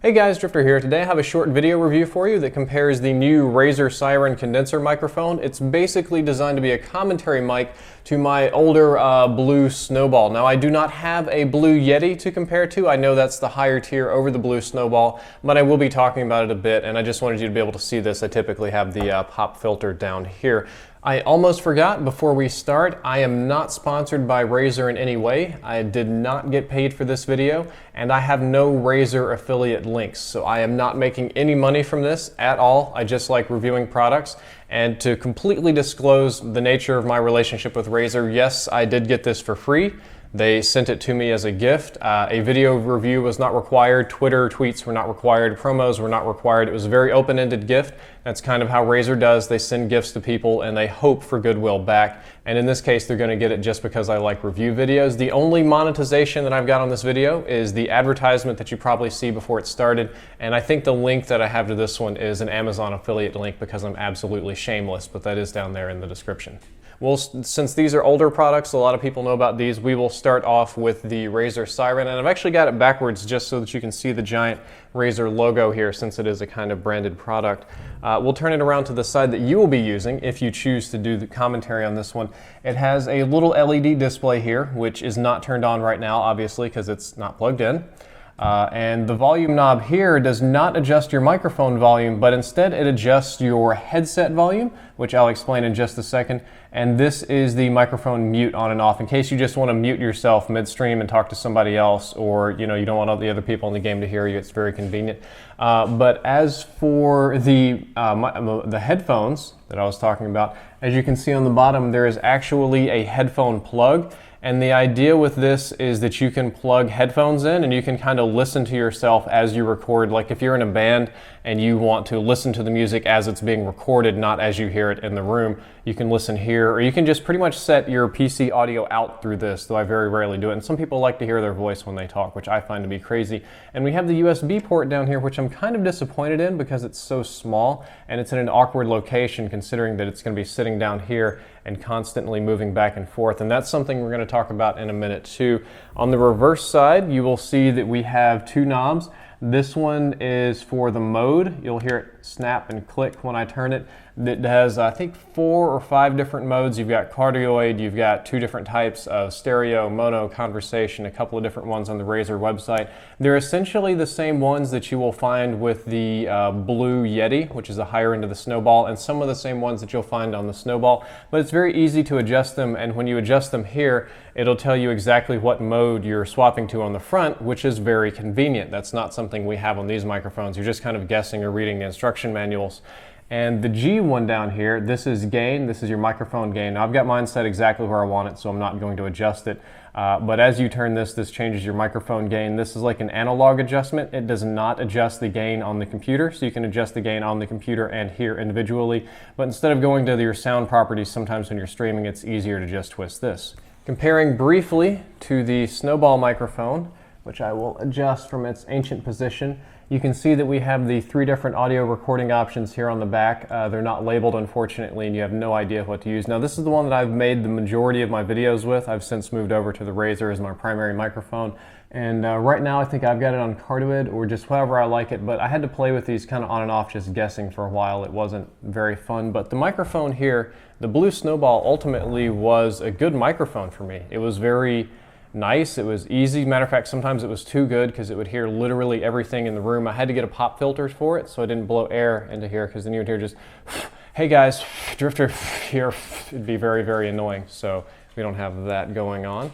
Hey guys, Drifter here. Today I have a short video review for you that compares the new Razer Seiren condenser microphone. It's basically designed to be a commentary mic to my older Blue Snowball. Now I do not have a Blue Yeti to compare to. I know that's the higher tier over the Blue Snowball, but I will be talking about it a bit, and I just wanted you to be able to see this. I typically have the pop filter down here. I almost forgot before we start, I am not sponsored by Razer in any way. I did not get paid for this video, and I have no Razer affiliate links, so I am not making any money from this at all. I just like reviewing products. And to completely disclose the nature of my relationship with Razer, yes, I did get this for free. They sent it to me as a gift. A video review was not required. Twitter tweets were not required. Promos were not required. It was a very open-ended gift. That's kind of how Razer does. They send gifts to people and they hope for goodwill back. And in this case, they're going to get it just because I like review videos. The only monetization that I've got on this video is the advertisement that you probably see before it started. And I think the link that I have to this one is an Amazon affiliate link because I'm absolutely shameless, but that is down there in the description. Well, since these are older products, a lot of people know about these, we will start off with the Razer Seiren, and I've actually got it backwards just so that you can see the giant Razer logo here since it is a kind of branded product. We'll turn it around to the side that you will be using if you choose to do the commentary on this one. It has a little LED display here, which is not turned on right now, obviously, because it's not plugged in. And the volume knob here does not adjust your microphone volume, but instead it adjusts your headset volume, which I'll explain in just a second. And this is the microphone mute on and off in case you just want to mute yourself midstream and talk to somebody else, or you don't want all the other people in the game to hear you. It's very convenient. But as for the headphones that I was talking about, as you can see on the bottom, there is actually a headphone plug. And the idea with this is that you can plug headphones in and you can kind of listen to yourself as you record. Like if you're in a band and you want to listen to the music as it's being recorded, not as you hear it in the room, you can listen here, or you can just pretty much set your PC audio out through this, though I very rarely do it. And some people like to hear their voice when they talk, which I find to be crazy. And we have the USB port down here, which I'm kind of disappointed in because it's so small and it's in an awkward location considering that it's going to be sitting down here and constantly moving back and forth. And that's something we're going to talk about in a minute too. On the reverse side, you will see that we have two knobs. This one is for the mode. You'll hear it snap and click when I turn it. It has, I think, 4 or 5 different modes. You've got cardioid, you've got 2 different types of stereo, mono, conversation, a couple of different ones on the Razer website. They're essentially the same ones that you will find with the Blue Yeti, which is the higher end of the Snowball, and some of the same ones that you'll find on the Snowball. But it's very easy to adjust them, and when you adjust them here, it'll tell you exactly what mode you're swapping to on the front, which is very convenient. That's not something we have on these microphones. You're just kind of guessing or reading the instruction manuals. And the G one down here, this is gain. This is your microphone gain. Now I've got mine set exactly where I want it, so I'm not going to adjust it. But as you turn this changes your microphone gain. This is like an analog adjustment. It does not adjust the gain on the computer, so you can adjust the gain on the computer and here individually. But instead of going to your sound properties, sometimes when you're streaming, it's easier to just twist this. Comparing briefly to the Snowball microphone, which I will adjust from its ancient position, you can see that we have the 3 different audio recording options here on the back. They're not labeled, unfortunately, and you have no idea what to use. Now, this is the one that I've made the majority of my videos with. I've since moved over to the Razer as my primary microphone. And right now, I think I've got it on cardioid or just however I like it, but I had to play with these kind of on and off, just guessing for a while. It wasn't very fun, but the microphone here, the Blue Snowball, ultimately was a good microphone for me. It was very nice. It was easy. Matter of fact, sometimes it was too good because it would hear literally everything in the room. I had to get a pop filter for it so I didn't blow air into here, because then you would hear just, hey guys, Drifter here. It'd be very, very annoying. So we don't have that going on.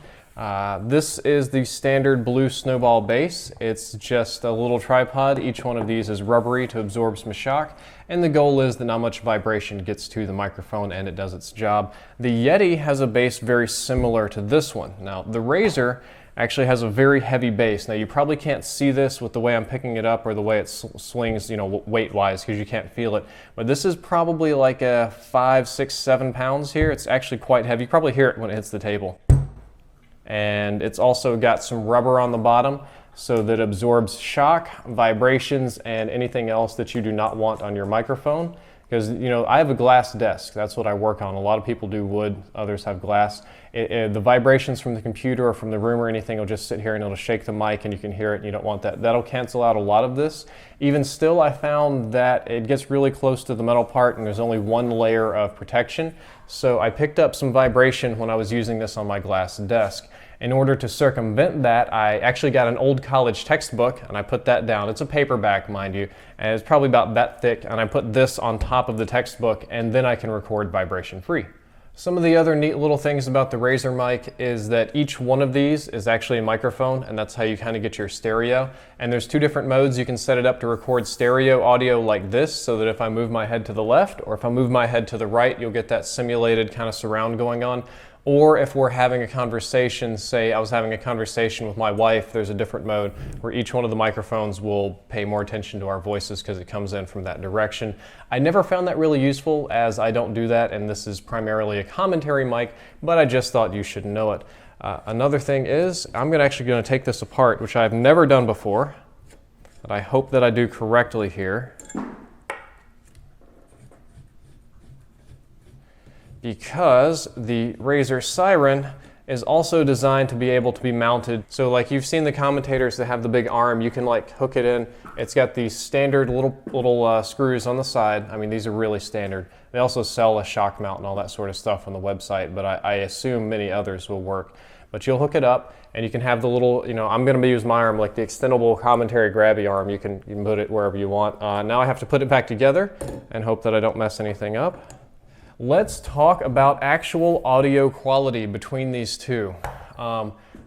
This is the standard Blue Snowball base. It's just a little tripod. Each one of these is rubbery to absorb some shock, and the goal is that not much vibration gets to the microphone and it does its job. The Yeti has a base very similar to this one. Now, the Razer actually has a very heavy base. Now, you probably can't see this with the way I'm picking it up or the way it swings, weight-wise, because you can't feel it. But this is probably like a 5, 6, 7 pounds here. It's actually quite heavy. You probably hear it when it hits the table. And it's also got some rubber on the bottom so that it absorbs shock, vibrations, and anything else that you do not want on your microphone. Because, you know, I have a glass desk. That's what I work on. A lot of people do wood, others have glass. The vibrations from the computer or from the room or anything will just sit here and it'll shake the mic and you can hear it, and you don't want that. That'll cancel out a lot of this. Even still, I found that it gets really close to the metal part and there's only one layer of protection. So I picked up some vibration when I was using this on my glass desk. In order to circumvent that, I actually got an old college textbook and I put that down. It's a paperback, mind you, and it's probably about that thick, and I put this on top of the textbook, and then I can record vibration free. Some of the other neat little things about the Razer mic is that each one of these is actually a microphone, and that's how you kind of get your stereo. And there's two different modes. You can set it up to record stereo audio like this, so that if I move my head to the left or if I move my head to the right, you'll get that simulated kind of surround going on. Or if we're having a conversation, say I was having a conversation with my wife, there's a different mode where each one of the microphones will pay more attention to our voices because it comes in from that direction. I never found that really useful, as I don't do that, and this is primarily a commentary mic, but I just thought you should know it. Another thing is, I'm actually going to take this apart, which I've never done before, but I hope that I do correctly here. Because the Razer Seiren is also designed to be able to be mounted. So like you've seen the commentators that have the big arm, you can like hook it in. It's got these standard little screws on the side. I mean, these are really standard. They also sell a shock mount and all that sort of stuff on the website, but I assume many others will work. But you'll hook it up and you can have the little, you know, I'm gonna use my arm, like the extendable commentary grabby arm. You can put it wherever you want. Now I have to put it back together and hope that I don't mess anything up. Let's talk about actual audio quality between these two.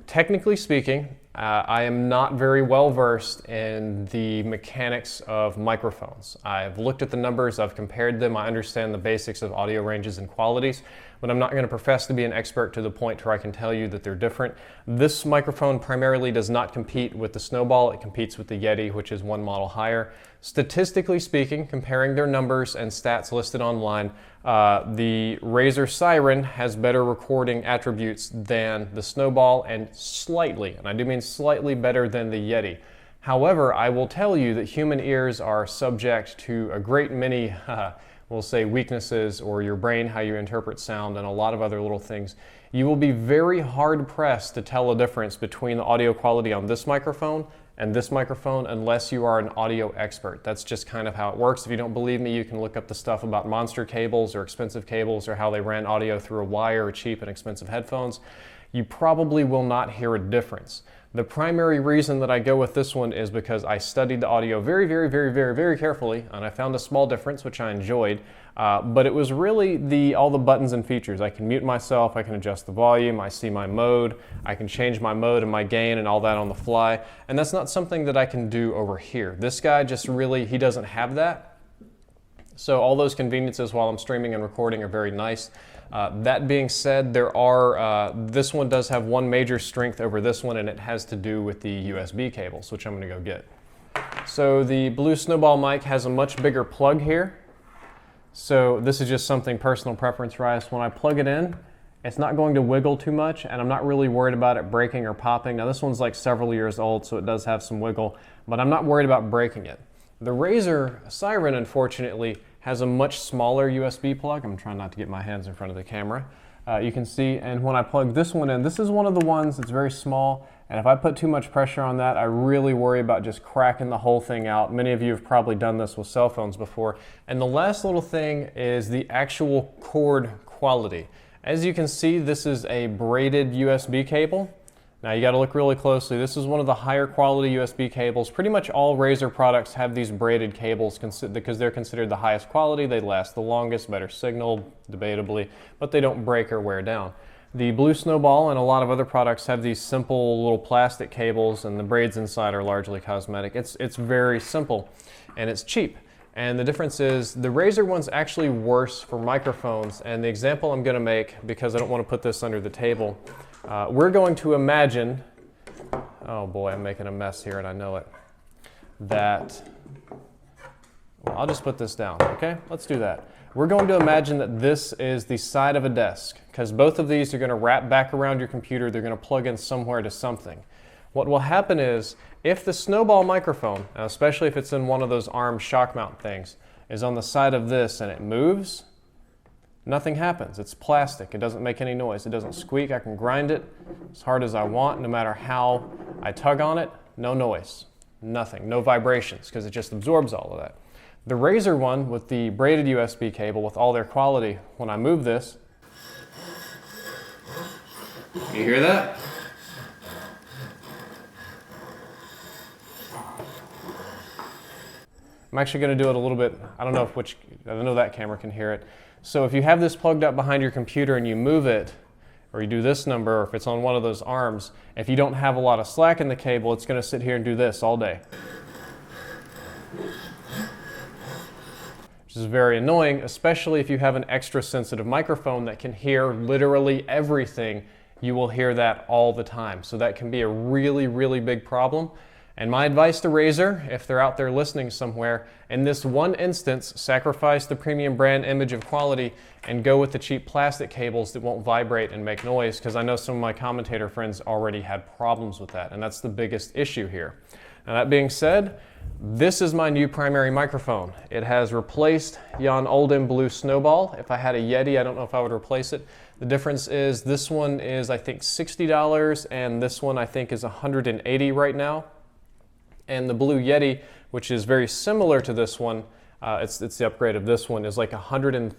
Technically speaking, I am not very well versed in the mechanics of microphones. I've looked at the numbers, I've compared them, I understand the basics of audio ranges and qualities, but I'm not going to profess to be an expert to the point where I can tell you that they're different. This microphone primarily does not compete with the Snowball, it competes with the Yeti, which is one model higher. Statistically speaking, comparing their numbers and stats listed online, the Razer Seiren has better recording attributes than the Snowball, and slightly, and I do mean slightly, better than the Yeti. However, I will tell you that human ears are subject to a great many, we'll say, weaknesses, or your brain, how you interpret sound, and a lot of other little things. You will be very hard pressed to tell a difference between the audio quality on this microphone and this microphone unless you are an audio expert. That's just kind of how it works. If you don't believe me, you can look up the stuff about monster cables or expensive cables, or how they ran audio through a wire, or cheap and expensive headphones. You probably will not hear a difference. The primary reason that I go with this one is because I studied the audio very carefully, and I found a small difference, which I enjoyed. But it was really all the buttons and features. I can mute myself, I can adjust the volume, I see my mode, I can change my mode and my gain and all that on the fly. And that's not something that I can do over here. This guy just really, he doesn't have that. So all those conveniences while I'm streaming and recording are very nice. That being said, this one does have one major strength over this one, and it has to do with the USB cables, which I'm going to go get. So the Blue Snowball mic has a much bigger plug here. So this is just something personal preference-wise. When I plug it in, it's not going to wiggle too much, and I'm not really worried about it breaking or popping. Now this one's like several years old, so it does have some wiggle, but I'm not worried about breaking it. The Razer Seiren, unfortunately, has a much smaller USB plug. I'm trying not to get my hands in front of the camera. You can see, and when I plug this one in, this is one of the ones that's very small, and if I put too much pressure on that, I really worry about just cracking the whole thing out. Many of you have probably done this with cell phones before. And the last little thing is the actual cord quality. As you can see, this is a braided USB cable. Now you got to look really closely. This is one of the higher quality USB cables. Pretty much all Razer products have these braided cables because they're considered the highest quality. They last the longest, better signal, debatably, but they don't break or wear down. The Blue Snowball and a lot of other products have these simple little plastic cables, and the braids inside are largely cosmetic. It's very simple and it's cheap. And the difference is the Razer one's actually worse for microphones, and the example I'm going to make, because I don't want to put this under the table, we're going to imagine, oh boy, I'm making a mess here and I know it, that, well, I'll just put this down, okay? Let's do that. We're going to imagine that this is the side of a desk, because both of these are going to wrap back around your computer, they're going to plug in somewhere to something. What will happen is, if the Snowball microphone, especially if it's in one of those arm shock mount things, is on the side of this and it moves, nothing happens. It's plastic. It doesn't make any noise. It doesn't squeak. I can grind it as hard as I want, no matter how I tug on it. No noise. Nothing. No vibrations, because it just absorbs all of that. The Razer one with the braided USB cable with all their quality, when I move this, you hear that? I'm actually going to do it a little bit, I don't know that camera can hear it. So if you have this plugged up behind your computer and you move it, or you do this number, or if it's on one of those arms, if you don't have a lot of slack in the cable, it's going to sit here and do this all day. Which is very annoying, especially if you have an extra sensitive microphone that can hear literally everything. You will hear that all the time. So that can be a really, really big problem. And my advice to Razer, if they're out there listening somewhere, in this one instance, sacrifice the premium brand image of quality and go with the cheap plastic cables that won't vibrate and make noise, because I know some of my commentator friends already had problems with that, and that's the biggest issue here. Now that being said, this is my new primary microphone. It has replaced yon olden Blue Snowball. If I had a Yeti, I don't know if I would replace it. The difference is this one is, I think, $60, and this one I think is $180 right now. And the Blue Yeti, which is very similar to this one, it's the upgrade of this one, is like $130,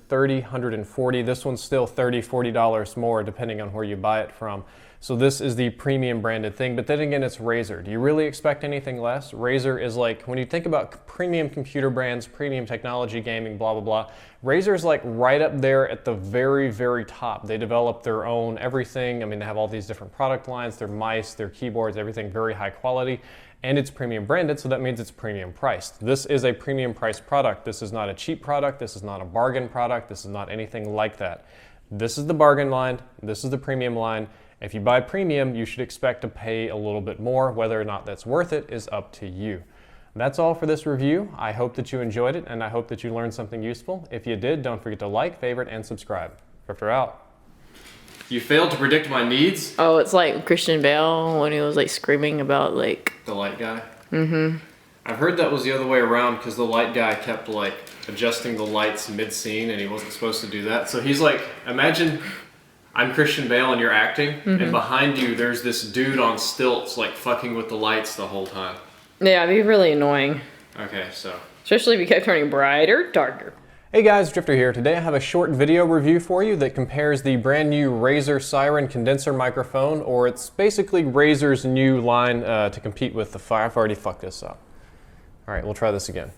$140. This one's still $30, $40 more depending on where you buy it from. So this is the premium branded thing, but then again, it's Razer. Do you really expect anything less? Razer is like, when you think about premium computer brands, premium technology, gaming, blah, blah, blah, Razer's like right up there at the very, very top. They develop their own everything. I mean, they have all these different product lines, their mice, their keyboards, everything very high quality. And it's premium branded, so that means it's premium priced. This is a premium priced product. This is not a cheap product. This is not a bargain product. This is not anything like that. This is the bargain line. This is the premium line. If you buy premium, you should expect to pay a little bit more. Whether or not that's worth it is up to you. That's all for this review. I hope that you enjoyed it, and I hope that you learned something useful. If you did, don't forget to like, favorite, and subscribe. Drifter out. You failed to predict my needs? Oh, it's like Christian Bale when he was like screaming about like... The light guy? Mm-hmm. I've heard that was the other way around because the light guy kept like adjusting the lights mid-scene and he wasn't supposed to do that. So he's like, imagine I'm Christian Bale and you're acting, and behind you there's this dude on stilts like fucking with the lights the whole time. Yeah, it'd be really annoying. Okay, so... Especially if you kept turning brighter, darker. Hey guys, Drifter here. Today I have a short video review for you that compares the brand new Razer Seiren condenser microphone, or it's basically Razer's new line to compete with the I've already fucked this up. Alright, we'll try this again.